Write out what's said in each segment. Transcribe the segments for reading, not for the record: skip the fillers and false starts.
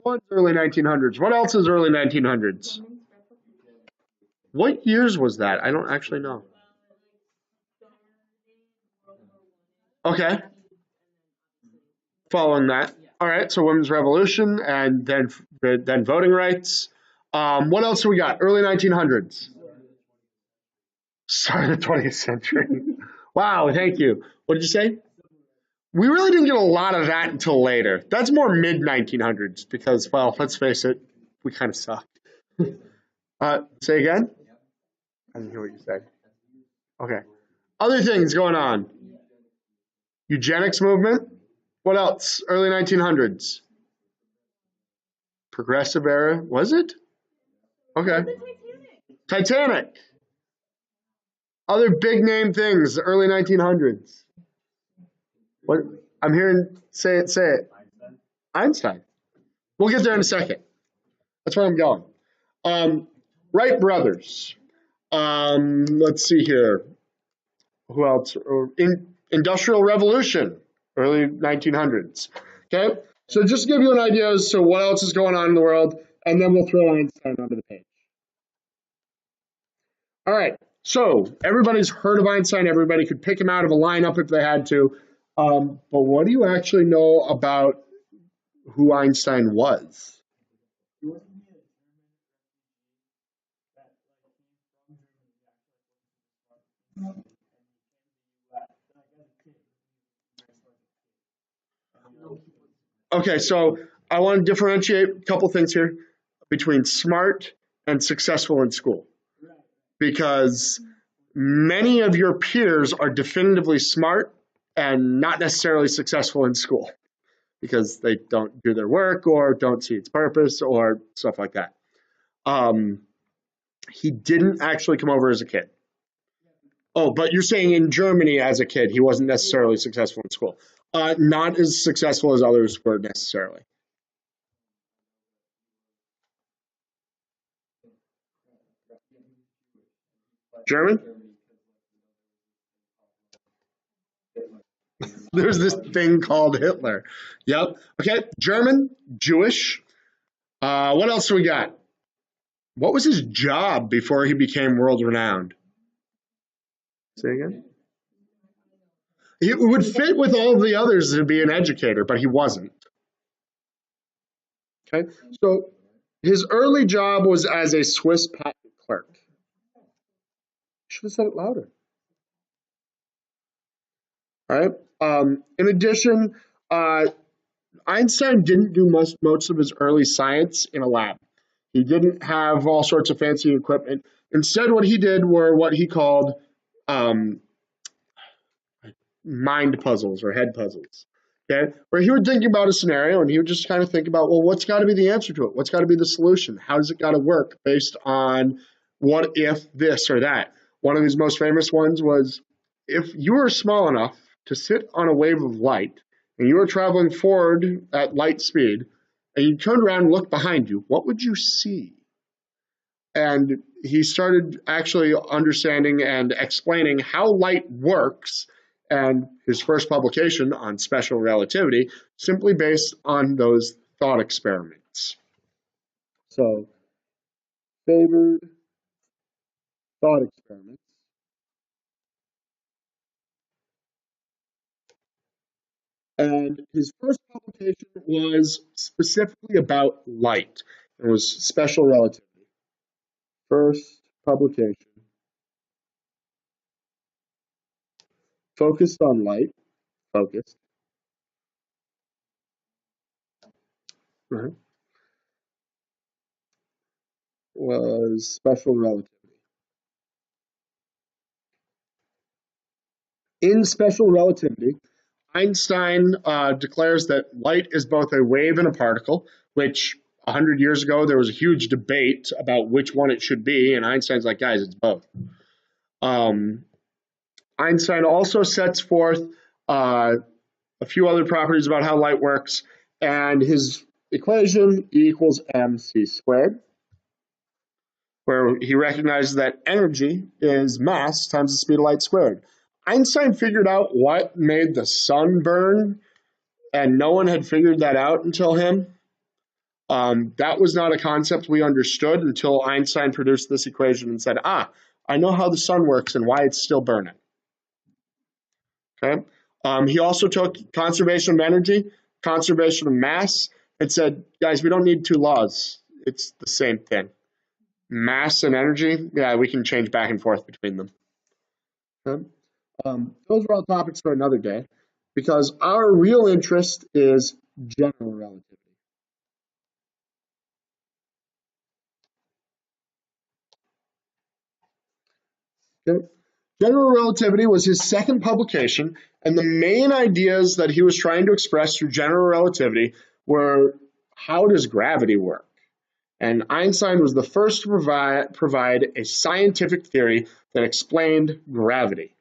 One's early 1900s. What else is early 1900s? What years was that? I don't actually know. Okay, following that. All right, so women's revolution and then voting rights. What else do we got? Early 1900s. Start of the 20th century. Wow, thank you. What did you say? We really didn't get a lot of that until later. That's more mid 1900s because, well, let's face it, we kind of sucked. Say again? I didn't hear what you said. Okay. Other things going on. Eugenics movement. What else? Early 1900s. Progressive era. Was it? Okay. Titanic. Other big name things. Early 1900s. What? I'm hearing. Say it. Say it. Einstein. We'll get there in a second. That's where I'm going. Wright brothers. Let's see here. Who else? Industrial Revolution, early 1900s. Okay, so just to give you an idea as to what else is going on in the world, and then we'll throw Einstein onto the page. All right, so everybody's heard of Einstein. Everybody could pick him out of a lineup if they had to. But what do you actually know about who Einstein was? Okay, so I want to differentiate a couple things here between smart and successful in school. Because many of your peers are definitively smart and not necessarily successful in school because they don't do their work or don't see its purpose or stuff like that. He didn't actually come over as a kid. Oh, but you're saying in Germany as a kid, he wasn't necessarily successful in school. Not as successful as others were necessarily. German? There's this thing called Hitler. Yep. Okay. German, Jewish. What else do we got? What was his job before he became world renowned? Say again? He would fit with all the others to be an educator, but he wasn't. Okay. So his early job was as a Swiss patent clerk. Should have said it louder. All right. In addition, Einstein didn't do most of his early science in a lab. He didn't have all sorts of fancy equipment. Instead, what he did were what he called mind puzzles or head puzzles. Okay, where he would think about a scenario and he would just kind of think about, well, what's got to be the answer to it? What's got to be the solution? How does it got to work based on what if this or that? One of his most famous ones was if you were small enough to sit on a wave of light and you were traveling forward at light speed and you turned around and looked behind you, what would you see? And he started actually understanding and explaining how light works, and his first publication on special relativity simply based on those thought experiments. So, favored thought experiments. And his first publication was specifically about light. It was special relativity. First publication focused on light, focused. Was special relativity. In special relativity, Einstein declares that light is both a wave and a particle, which 100 years ago there was a huge debate about which one it should be, and Einstein's like, guys, it's both. Einstein also sets forth a few other properties about how light works, and his equation E equals mc squared, where he recognizes that energy is mass times the speed of light squared. Einstein figured out what made the sun burn, and no one had figured that out until him. That was not a concept we understood until Einstein produced this equation and said, I know how the sun works and why it's still burning. Okay. He also took conservation of energy, conservation of mass, and said, guys, we don't need two laws. It's the same thing. Mass and energy, yeah, we can change back and forth between them. Okay. Those are all topics for another day because our real interest is general relativity. Okay. General relativity was his second publication, and the main ideas that he was trying to express through general relativity were how does gravity work? And Einstein was the first to provide a scientific theory that explained gravity.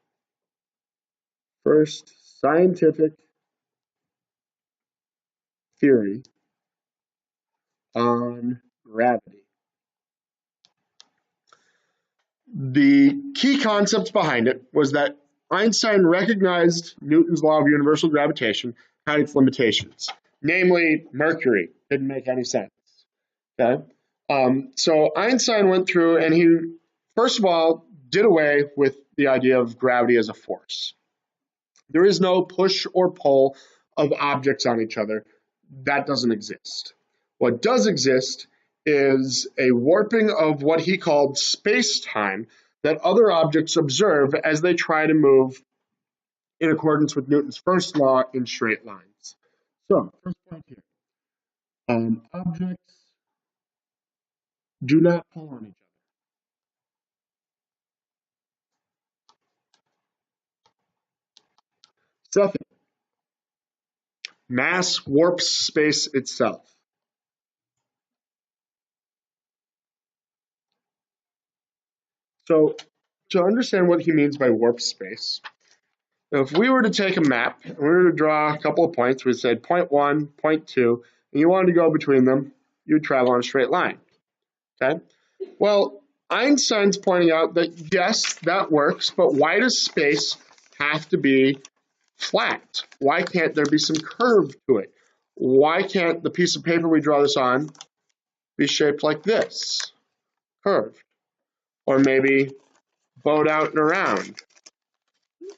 First scientific theory on gravity. The key concepts behind it was that Einstein recognized Newton's law of universal gravitation had its limitations, namely Mercury didn't make any sense. Okay, so Einstein went through and he, first of all, did away with the idea of gravity as a force. There is no push or pull of objects on each other. That doesn't exist. What does exist is a warping of what he called space-time that other objects observe as they try to move in accordance with Newton's first law in straight lines. So, first point here. Objects do not pull on each other. Second, mass warps space itself. So, to understand what he means by warp space, if we were to take a map and we were to draw a couple of points, we said point one, point two, and you wanted to go between them, you'd travel on a straight line. Okay? Well, Einstein's pointing out that yes, that works, but why does space have to be flat? Why can't there be some curve to it? Why can't the piece of paper we draw this on be shaped like this, curved? Or maybe bowed out and around,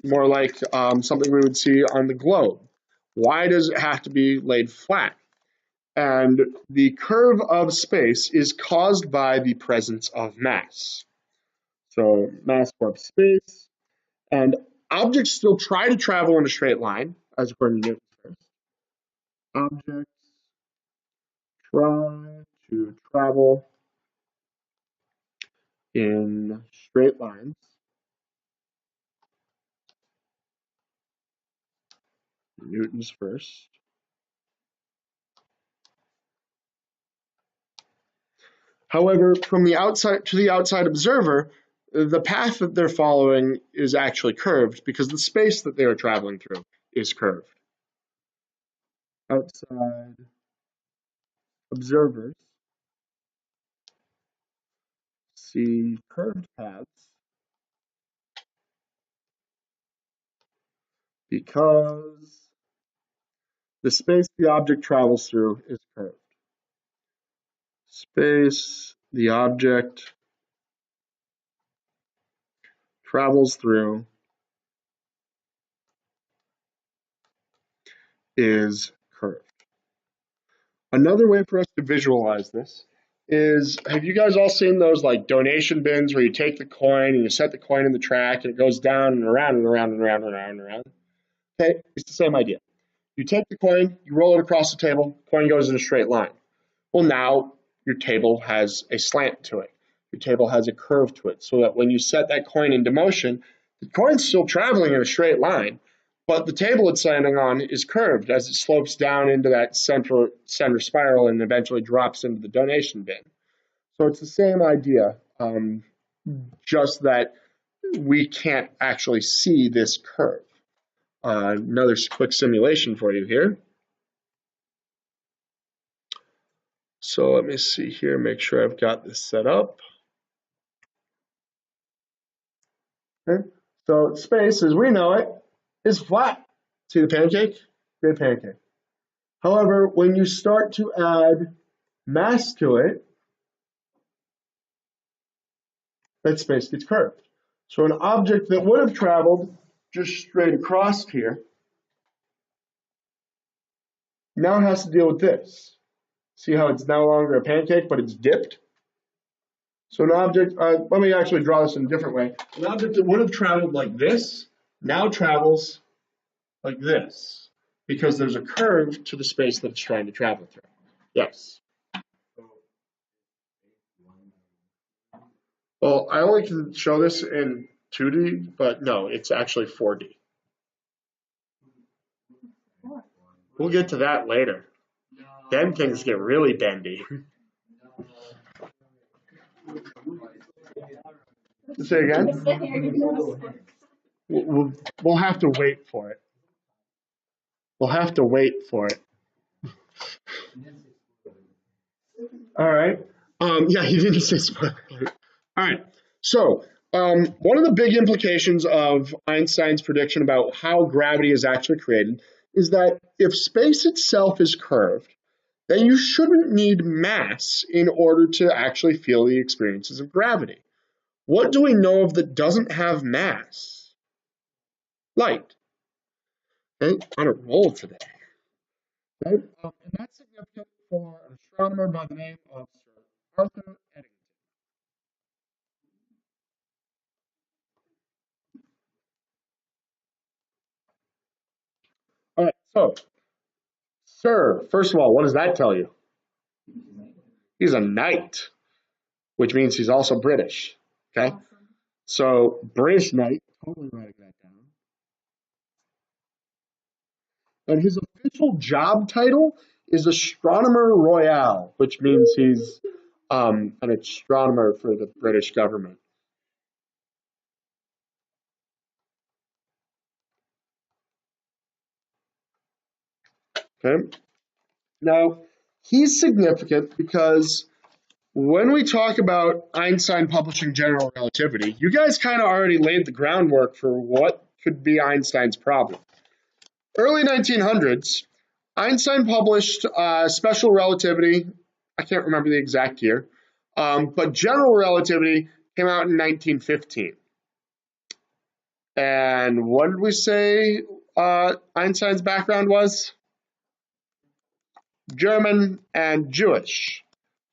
more like something we would see on the globe. Why does it have to be laid flat? And the curve of space is caused by the presence of mass. So mass warps space, and objects still try to travel in a straight line, as according to Newton's first. Objects try to travel in straight lines. Newton's first. However, from the outside to the outside observer, the path that they're following is actually curved because the space that they are traveling through is curved. Outside observers see curved paths because the space the object travels through is curved. Space the object travels through is curved. Another way for us to visualize this is, have you guys all seen those like donation bins where you take the coin and you set the coin in the track and it goes down and around and around and around and around and around? Okay, it's the same idea. You take the coin, you roll it across the table, coin goes in a straight line. Well, now your table has a slant to it. Your table has a curve to it, so that when you set that coin into motion, the coin's still traveling in a straight line, but the table it's landing on is curved as it slopes down into that center spiral and eventually drops into the donation bin. So it's the same idea, just that we can't actually see this curve. Another quick simulation for you here. So let me see here, make sure I've got this set up. Okay. So space, as we know it, is flat. See the pancake? Great pancake. However, when you start to add mass to it, that space gets curved. So an object that would have traveled just straight across here now has to deal with this. See how it's no longer a pancake, but it's dipped? So an object, let me actually draw this in a different way. An object that would have traveled like this now travels like this because there's a curve to the space that it's trying to travel through. Yes. Well, I only can show this in 2D, but no, it's actually 4D. We'll get to that later. Then things get really bendy. Say again? We'll have to wait for it. We'll have to wait for it. All right. Yeah, he didn't say spoiler alert. All right. So, one of the big implications of Einstein's prediction about how gravity is actually created is that if space itself is curved, then you shouldn't need mass in order to actually feel the experiences of gravity. What do we know of that doesn't have mass? Light. Okay, on a roll today. Okay? And that's significant for an astronomer by the name of Sir Arthur Eddington. All right, so, Sir, first of all, what does that tell you? He's a knight, which means he's also British. Okay? So, British knight, totally writing that down. And his official job title is Astronomer Royal, which means he's an astronomer for the British government. Okay? Now, he's significant because when we talk about Einstein publishing general relativity, you guys kind of already laid the groundwork for what could be Einstein's problem. Early 1900s, Einstein published special relativity. I can't remember the exact year, but general relativity came out in 1915. And what did we say Einstein's background was? German and Jewish.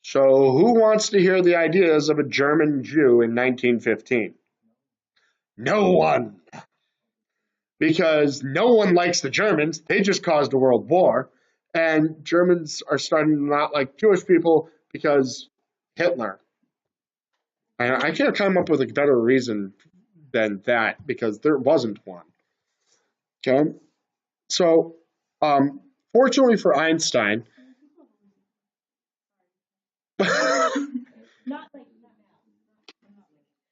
So who wants to hear the ideas of a German Jew in 1915? No one. Because no one likes the Germans. They just caused a world war. And Germans are starting to not like Jewish people because Hitler. And I can't come up with a better reason than that because there wasn't one. Okay? So, fortunately for Einstein,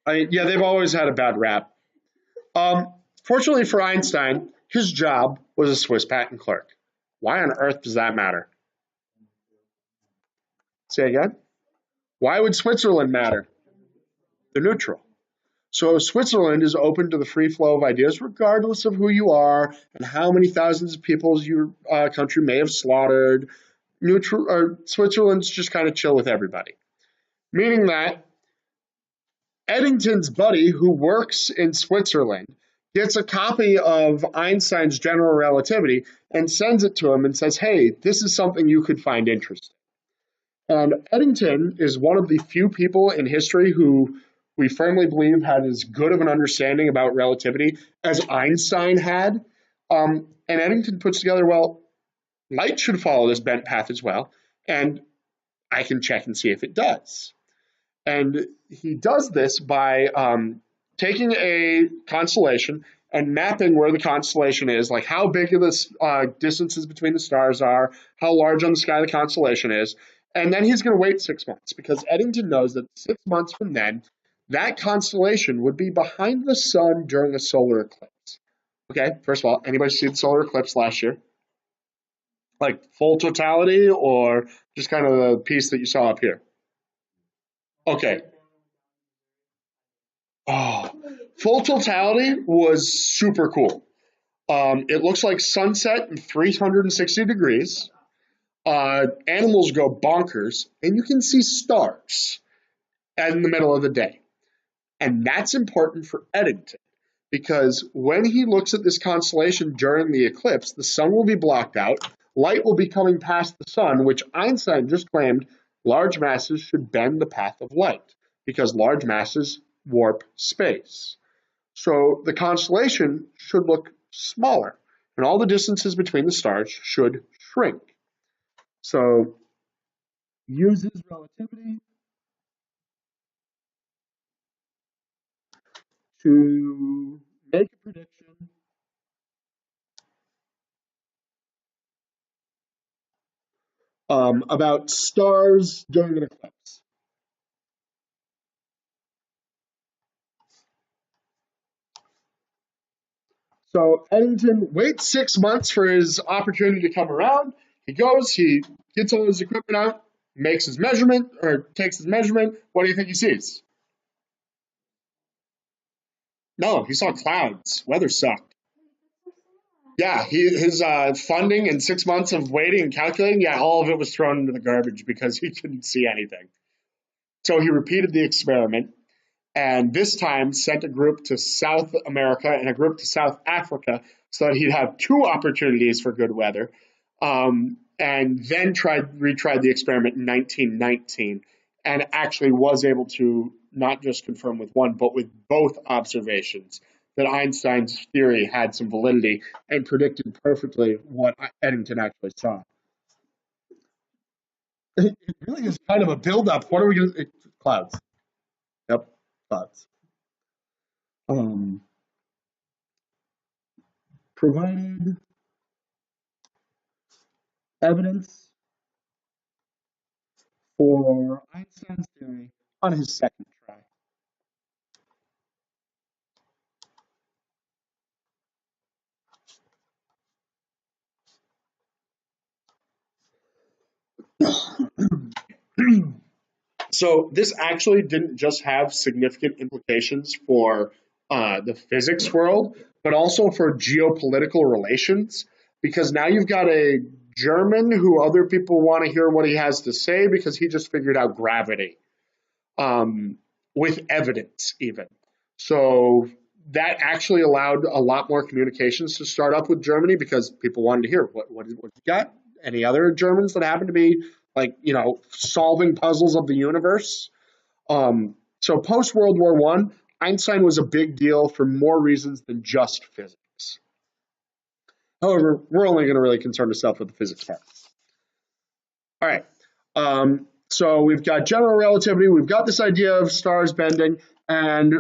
yeah, they've always had a bad rap. Fortunately for Einstein, his job was a Swiss patent clerk. Why on earth does that matter? Say again? Why would Switzerland matter? They're neutral. So Switzerland is open to the free flow of ideas, regardless of who you are and how many thousands of people your country may have slaughtered. Switzerland's just kind of chill with everybody. Meaning that Eddington's buddy, who works in Switzerland, gets a copy of Einstein's general relativity and sends it to him and says, hey, this is something you could find interesting. And Eddington is one of the few people in history who we firmly believe had as good of an understanding about relativity as Einstein had. And Eddington puts together, well, light should follow this bent path as well, and I can check and see if it does. And he does this by taking a constellation and mapping where the constellation is, like how big of the distances between the stars are, how large on the sky the constellation is, and then he's going to wait 6 months because Eddington knows that 6 months from then, that constellation would be behind the sun during a solar eclipse. Okay, first of all, anybody see the solar eclipse last year? Like full totality or just kind of the piece that you saw up here? Okay. Oh, full totality was super cool. It looks like sunset in 360 degrees. animals go bonkers, and you can see stars in the middle of the day. And that's important for Eddington because when he looks at this constellation during the eclipse, the sun will be blocked out, light will be coming past the sun, which Einstein just claimed large masses should bend the path of light because large masses warp space. So the constellation should look smaller, and all the distances between the stars should shrink. So uses relativity to make a prediction about stars during an eclipse. So Eddington waits 6 months for his opportunity to come around. He goes, he gets all his equipment out, makes his measurement, or takes his measurement. What do you think he sees? No, he saw clouds. Weather sucked. Yeah, his funding and 6 months of waiting and calculating, yeah, all of it was thrown into the garbage because he couldn't see anything. So he repeated the experiment and this time sent a group to South America and a group to South Africa so that he'd have two opportunities for good weather. And then retried the experiment in 1919 and actually was able to not just confirm with one, but with both observations that Einstein's theory had some validity and predicted perfectly what Eddington actually saw. It really is kind of a build-up. What are we going to... Clouds. Yep, clouds. Um, provided evidence for Einstein's theory on his second try. So this actually didn't just have significant implications for the physics world, but also for geopolitical relations, because now you've got a German who other people want to hear what he has to say because he just figured out gravity with evidence even. So that actually allowed a lot more communications to start up with Germany because people wanted to hear what you got. Any other Germans that happen to be like solving puzzles of the universe? So post World War One, Einstein was a big deal for more reasons than just physics. However, we're only going to really concern ourselves with the physics part. All right. So we've got general relativity, we've got this idea of stars bending, and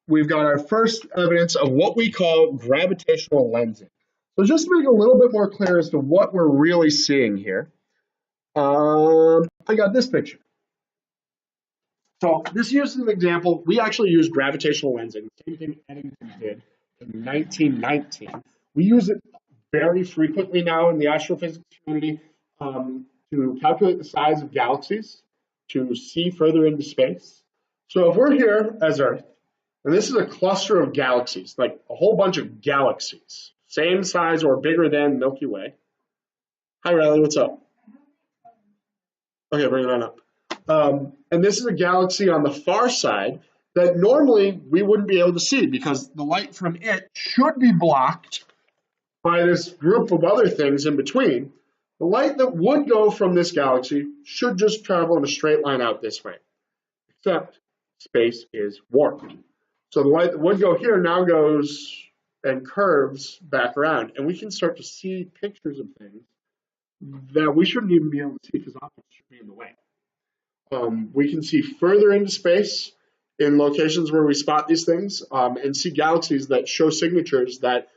we've got our first evidence of what we call gravitational lensing. So just to make it a little bit more clear as to what we're really seeing here, I got this picture. So this is an example. We actually use gravitational lensing, the same thing Eddington did in 1919. We use it very frequently now in the astrophysics community to calculate the size of galaxies, to see further into space. So if we're here as Earth, and this is a cluster of galaxies, like a whole bunch of galaxies, same size or bigger than Milky Way. Hi, Riley, what's up? Okay, bring it on up. And this is a galaxy on the far side that normally we wouldn't be able to see because the light from it should be blocked by this group of other things in between. The light that would go from this galaxy should just travel in a straight line out this way, except space is warped. So the light that would go here now goes and curves back around, and we can start to see pictures of things that we shouldn't even be able to see because objects should be in the way. We can see further into space in locations where we spot these things and see galaxies that show signatures that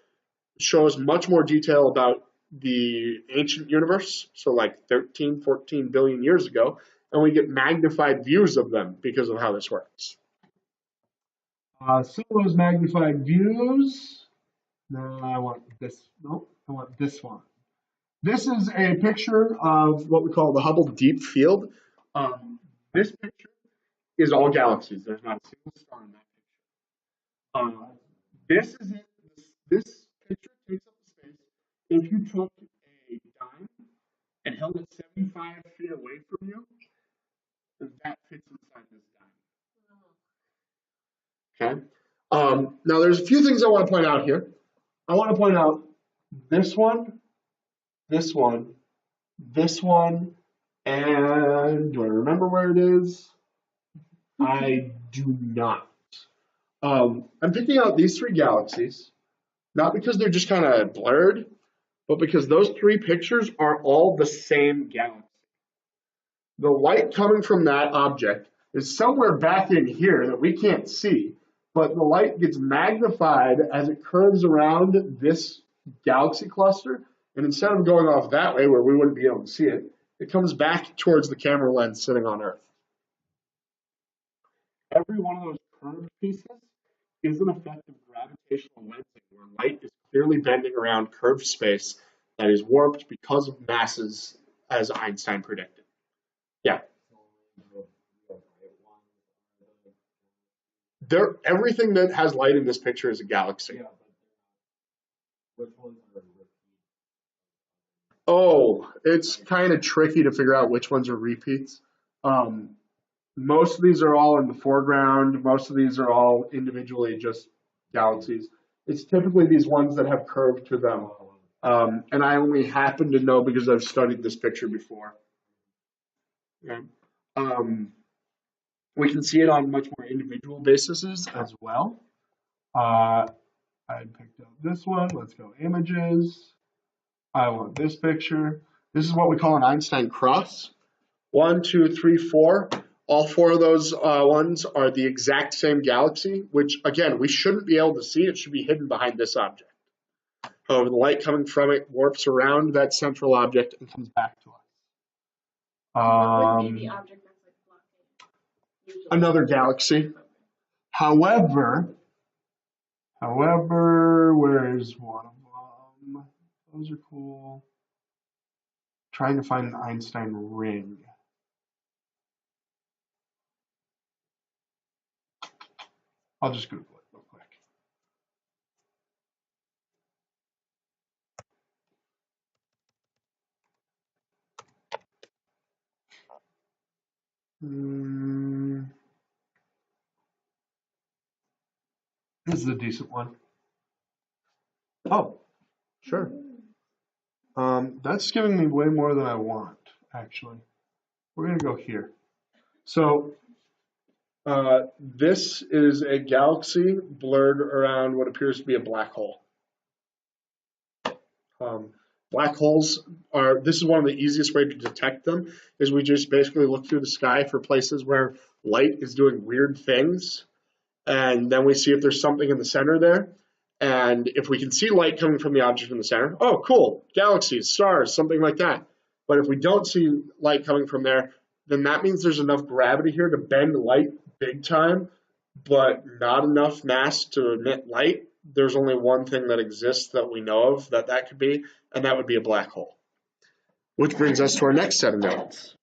show us much more detail about the ancient universe, so like 13, 14 billion years ago, and we get magnified views of them because of how this works. Some of those magnified views. No, I want this. Nope, I want this one. This is a picture of what we call the Hubble Deep Field. This picture is all galaxies. There's not a single star in that picture. This is it. This picture takes up the space. If you took a dime and held it 75 feet away from you, then that fits inside this diamond. Okay. Now, there's a few things I want to point out here. I want to point out this one, this one, this one, and do I remember where it is? I do not. I'm picking out these three galaxies, not because they're just kind of blurred, but because those three pictures are all the same galaxy. The light coming from that object is somewhere back in here that we can't see, but the light gets magnified as it curves around this galaxy cluster, and instead of going off that way where we wouldn't be able to see it, it comes back towards the camera lens sitting on Earth. Every one of those curved pieces is an effect of gravitational lensing, where light is clearly bending around curved space that is warped because of masses, as Einstein predicted. Yeah. Everything that has light in this picture is a galaxy. Oh, it's kind of tricky to figure out which ones are repeats. Most of these are all in the foreground. Most of these are all individually just galaxies. It's typically these ones that have curve to them. And I only happen to know because I've studied this picture before. Yeah. We can see it on much more individual bases as well. I picked up this one. Let's go images. I want this picture. This is what we call an Einstein cross. 1, 2, 3, 4. All four of those ones are the exact same galaxy, which, again, we shouldn't be able to see. It should be hidden behind this object. However, the light coming from it warps around that central object and comes back to us. What would be the object that's like blockade? Another galaxy. However, where is one of them? Those are cool. Trying to find an Einstein ring. I'll just Google it real quick. This is a decent one. Oh, sure. That's giving me way more than I want, actually. We're going to go here. So this is a galaxy blurred around what appears to be a black hole. Black holes this is one of the easiest ways to detect them, is we just basically look through the sky for places where light is doing weird things, and then we see if there's something in the center there. And if we can see light coming from the object in the center, oh, cool, galaxies, stars, something like that. But if we don't see light coming from there, then that means there's enough gravity here to bend light big time, but not enough mass to emit light. There's only one thing that exists that we know of that could be, and that would be a black hole. Which brings us to our next set of notes.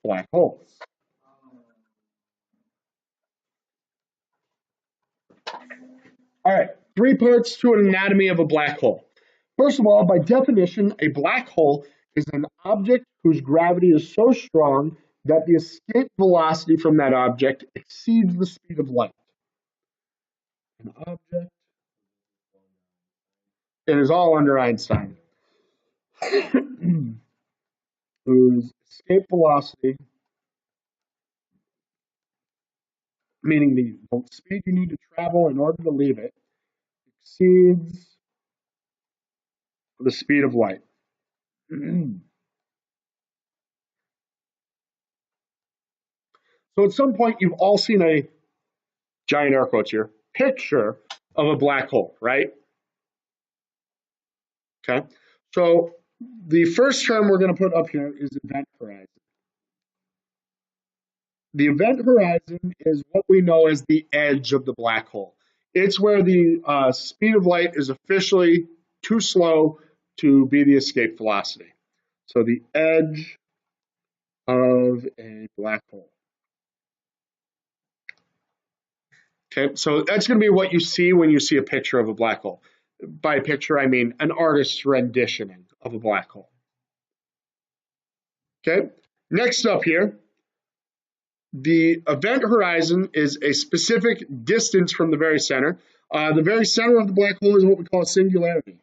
Black holes. All right, 3 parts to an anatomy of a black hole. First of all, by definition, a black hole is an object whose gravity is so strong that the escape velocity from that object exceeds the speed of light. An object. It is all under Einstein. Whose escape velocity, meaning the speed you need to travel in order to leave it, exceeds the speed of light. So at some point, you've all seen a giant air quotes here picture of a black hole, right? Okay. So the first term we're going to put up here is event horizon. The event horizon is what we know as the edge of the black hole. It's where the speed of light is officially too slow to be the escape velocity. So the edge of a black hole. Okay, so that's going to be what you see when you see a picture of a black hole. By picture, I mean an artist's rendition of a black hole. Okay, next up here, the event horizon is a specific distance from the very center. The very center of the black hole is what we call a singularity.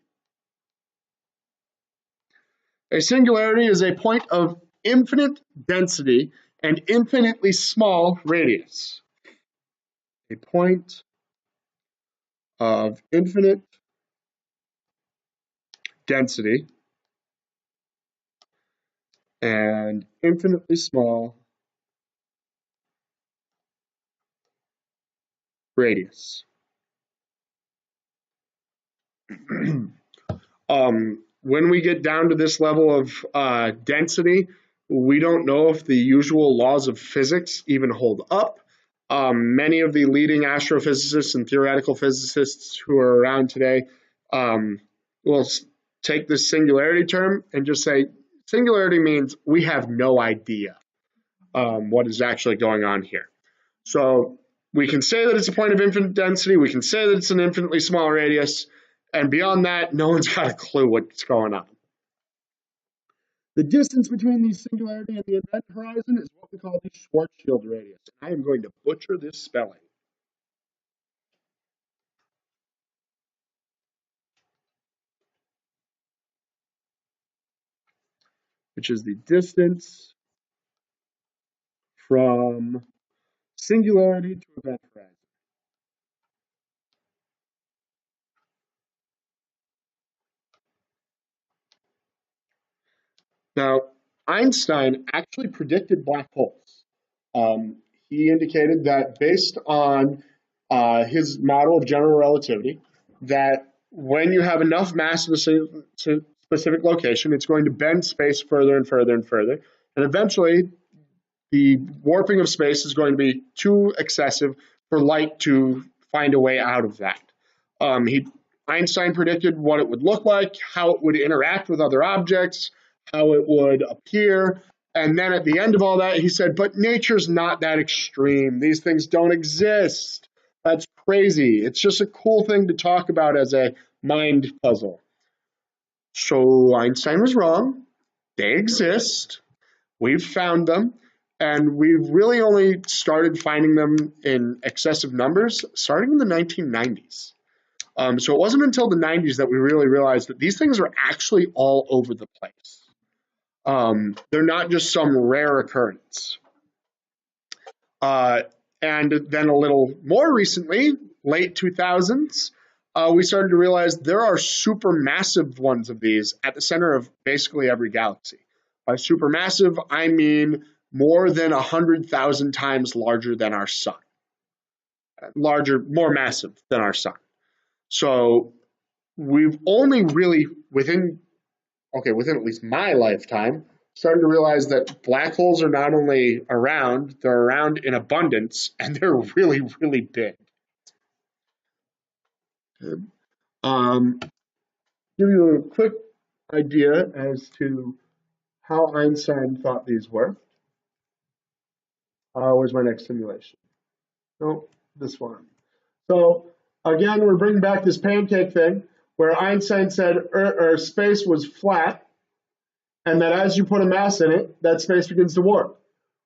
A singularity is a point of infinite density and infinitely small radius. A point of infinite density and infinitely small radius. When we get down to this level of density, we don't know if the usual laws of physics even hold up. Many of the leading astrophysicists and theoretical physicists who are around today will take this singularity term and just say singularity means we have no idea what is actually going on here. So we can say that it's a point of infinite density. We can say that it's an infinitely small radius. And beyond that, no one's got a clue what's going on. The distance between the singularity and the event horizon is what we call the Schwarzschild radius. I am going to butcher this spelling. Which is the distance from singularity to event horizon. Now, Einstein actually predicted black holes. He indicated that based on his model of general relativity, that when you have enough mass in a specific location, it's going to bend space further and further and further. And eventually, the warping of space is going to be too excessive for light to find a way out of that. Einstein predicted what it would look like, how it would interact with other objects, how it would appear. And then at the end of all that, he said, but nature's not that extreme. These things don't exist. That's crazy. It's just a cool thing to talk about as a mind puzzle. So Einstein was wrong. They exist. We've found them. And we've really only started finding them in excessive numbers starting in the 1990s. So it wasn't until the 90s that we really realized that these things are actually all over the place. They're not just some rare occurrence. And then a little more recently, late 2000s, we started to realize there are supermassive ones of these at the center of basically every galaxy. By supermassive, I mean more than 100,000 times larger than our sun. Larger, more massive than our sun. So we've only really, within at least my lifetime, started to realize that black holes are not only around, they're around in abundance, and they're really, really big. Give you a quick idea as to how Einstein thought these were. Where's my next simulation? Oh, this one. So again, we're bringing back this pancake thing where Einstein said space was flat, and that as you put a mass in it, that space begins to warp.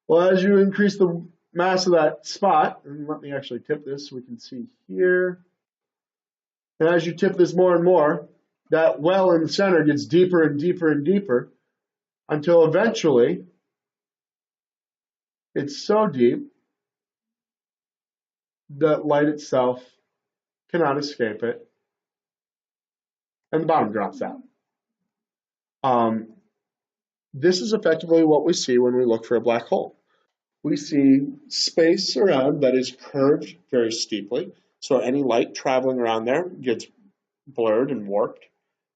Well, as you increase the mass of that spot, and let me actually tip this so we can see here, and as you tip this more and more, that well in the center gets deeper and deeper and deeper until eventually it's so deep that light itself cannot escape it, and the bottom drops out. This is effectively what we see when we look for a black hole. We see space around that is curved very steeply, so any light traveling around there gets blurred and warped.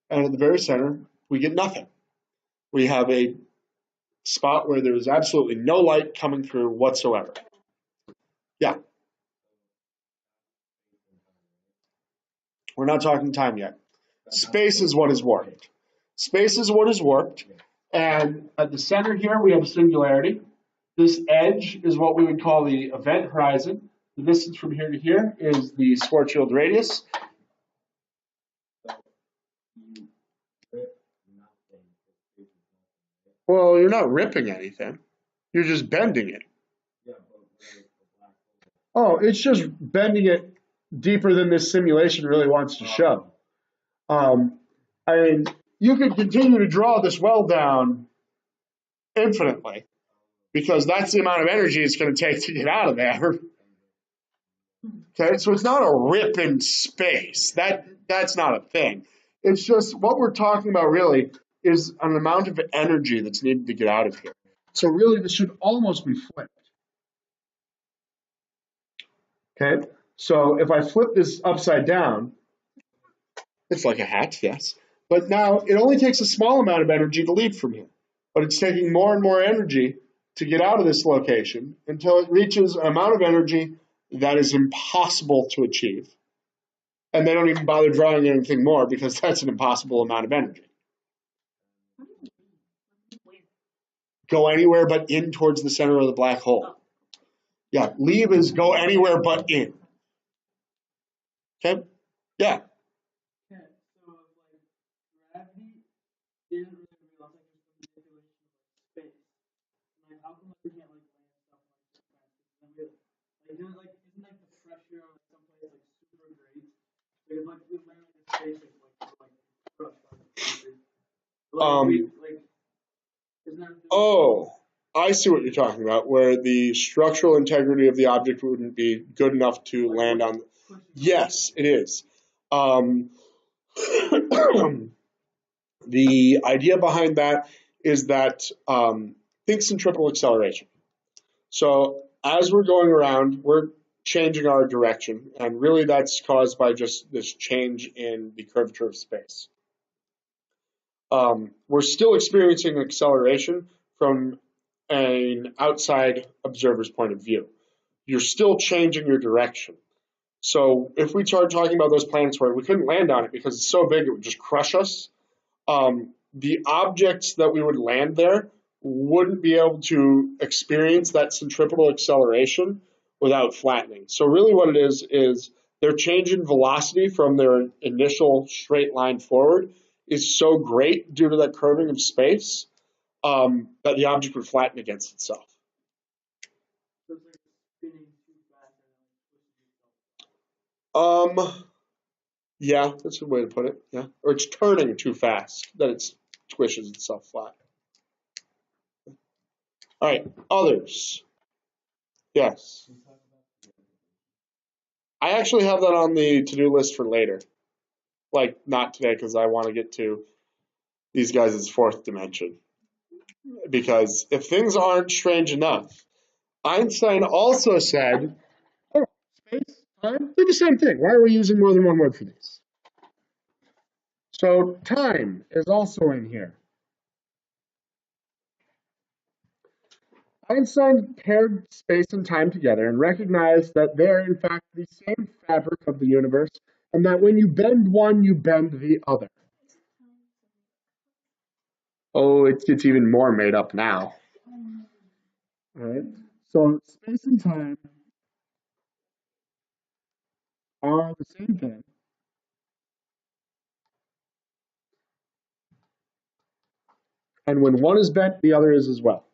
And at the very center, we get nothing. We have a spot where there is absolutely no light coming through whatsoever. Yeah. We're not talking time yet. Space is what is warped. Space is what is warped. And at the center here, we have a singularity. This edge is what we would call the event horizon. The distance from here to here is the Schwarzschild radius. Well, you're not ripping anything. You're just bending it. Oh, it's just bending it deeper than this simulation really wants to show. I mean, you could continue to draw this well down infinitely because that's the amount of energy it's going to take to get out of there. Okay, so it's not a rip in space. That's not a thing. It's just what we're talking about really is an amount of energy that's needed to get out of here. So really, this should almost be flipped. Okay, so if I flip this upside down, it's like a hat, yes. But now it only takes a small amount of energy to leave from here. But it's taking more and more energy to get out of this location until it reaches an amount of energy that is impossible to achieve. And they don't even bother drawing anything more because that's an impossible amount of energy. Go anywhere but in towards the center of the black hole. Yeah, leave is go anywhere but in. Okay? Yeah. Okay, so like gravity isn't really real, it's like just a manipulation of like space. And like how come like we can't like land stuff like so fast? Isn't like the pressure on like someplace like super great? Like if like we land like a spaceship like crushed by the pressure. Like isn't that Oh, I see what you're talking about, where the structural integrity of the object wouldn't be good enough to land on. Yes, it is. The idea behind that is that think centripetal acceleration. So as we're going around, we're changing our direction, and really that's caused by just this change in the curvature of space. We're still experiencing acceleration from an outside observer's point of view. You're still changing your direction. So if we start talking about those planets where we couldn't land on it because it's so big it would just crush us, the objects that we would land there wouldn't be able to experience that centripetal acceleration without flattening. So really what it is their change in velocity from their initial straight line forward is so great due to that curving of space that the object would flatten against itself. so it's like spinning too fast and Yeah, that's a way to put it. Yeah, or it's turning too fast that it squishes itself flat. All right, others. Yes. I actually have that on the to-do list for later. Like, not today because I want to get to these guys' fourth dimension. Because if things aren't strange enough, Einstein also said, oh, space, time, they're the same thing. Why are we using more than one word for these? So time is also in here. Einstein paired space and time together and recognized that they're in fact the same fabric of the universe, and that when you bend one, you bend the other. Oh, it gets even more made up now. All right. So space and time are the same thing. And when one is bent, the other is as well.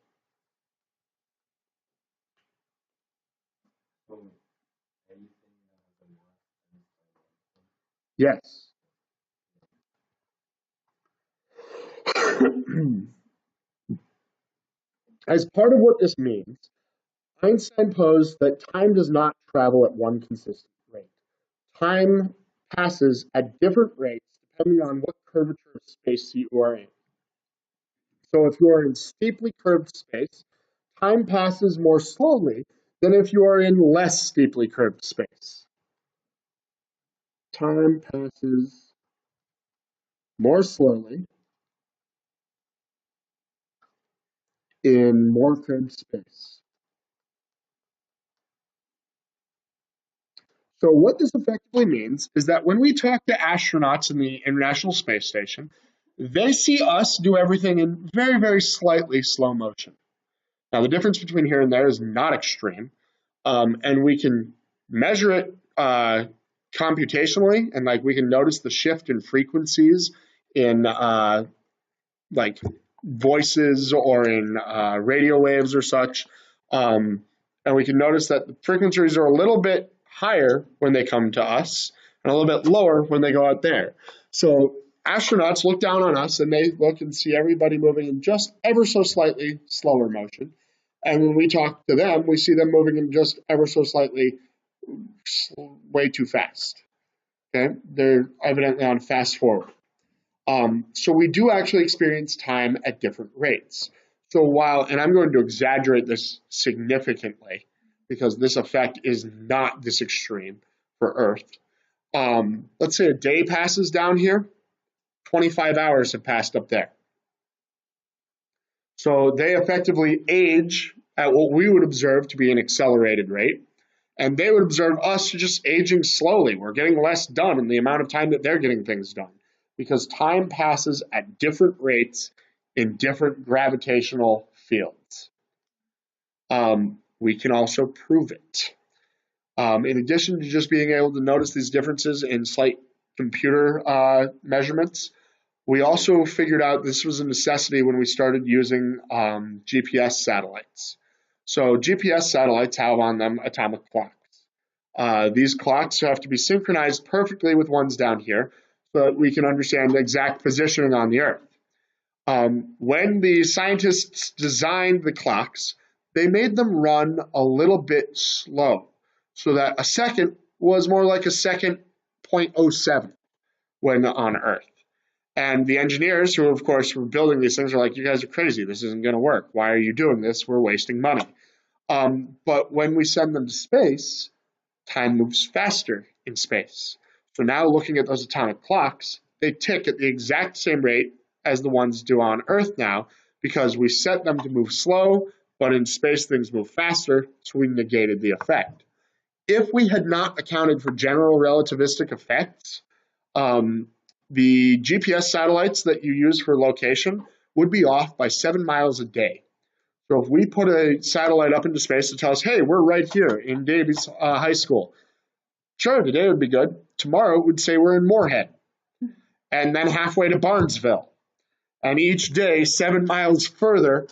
Yes. As part of what this means, Einstein posed that time does not travel at one consistent rate. Time passes at different rates depending on what curvature of space you are in. So if you are in steeply curved space, time passes more slowly than if you are in less steeply curved space. Time passes more slowly in more curved space. So what this effectively means is that when we talk to astronauts in the International Space Station, they see us do everything in very, very slightly slow motion. Now, the difference between here and there is not extreme, and we can measure it computationally, and like we can notice the shift in frequencies in like voices or in radio waves or such. And we can notice that the frequencies are a little bit higher when they come to us and a little bit lower when they go out there. So astronauts look down on us and they look and see everybody moving in just ever so slightly slower motion. And when we talk to them, we see them moving in just ever so slightly way too fast. Okay, they're evidently on fast forward. So we do actually experience time at different rates. So while, and I'm going to exaggerate this significantly because this effect is not this extreme for Earth. Let's say a day passes down here, 25 hours have passed up there. So they effectively age at what we would observe to be an accelerated rate, and they would observe us just aging slowly. We're getting less done in the amount of time that they're getting things done because time passes at different rates in different gravitational fields. We can also prove it. In addition to just being able to notice these differences in slight computer measurements, we also figured out this was a necessity when we started using GPS satellites. So GPS satellites have on them atomic clocks. These clocks have to be synchronized perfectly with ones down here so that we can understand the exact positioning on the Earth. When the scientists designed the clocks, they made them run a little bit slow so that a second was more like a second 0.07 when on Earth. And the engineers who, of course, were building these things are like, you guys are crazy. This isn't going to work. Why are you doing this? We're wasting money. But when we send them to space, time moves faster in space. So now looking at those atomic clocks, they tick at the exact same rate as the ones do on Earth now because we set them to move slow, but in space things move faster, so we negated the effect. If we had not accounted for general relativistic effects, the GPS satellites that you use for location would be off by 7 miles a day. So if we put a satellite up into space to tell us, hey, we're right here in Davies High School, sure, today would be good. Tomorrow it would say we're in Moorhead, and then halfway to Barnesville, and each day 7 miles further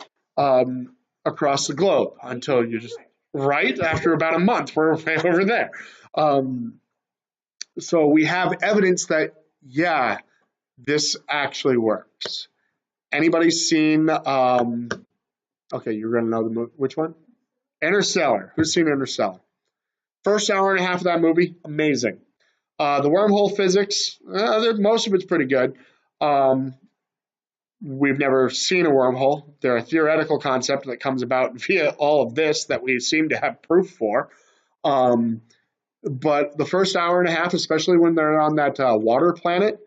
across the globe until you just, right, after about a month, we're over there. So we have evidence that, yeah, this actually works. Anybody seen, okay, you're going to know the movie, which one? Interstellar. Who's seen Interstellar? First hour and a half of that movie, amazing. The wormhole physics, most of it's pretty good. We've never seen a wormhole. They're a theoretical concept that comes about via all of this that we seem to have proof for. But the first hour and a half, especially when they're on that water planet,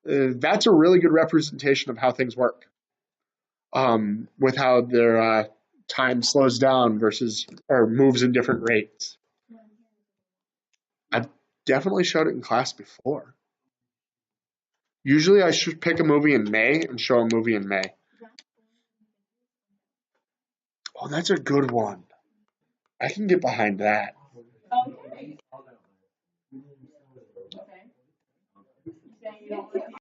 that's a really good representation of how things work. With how their time slows down versus or moves in different rates. I've definitely showed it in class before. Usually I should pick a movie in May and show a movie in May. Oh, that's a good one. I can get behind that. Okay. Okay. You saying you don't like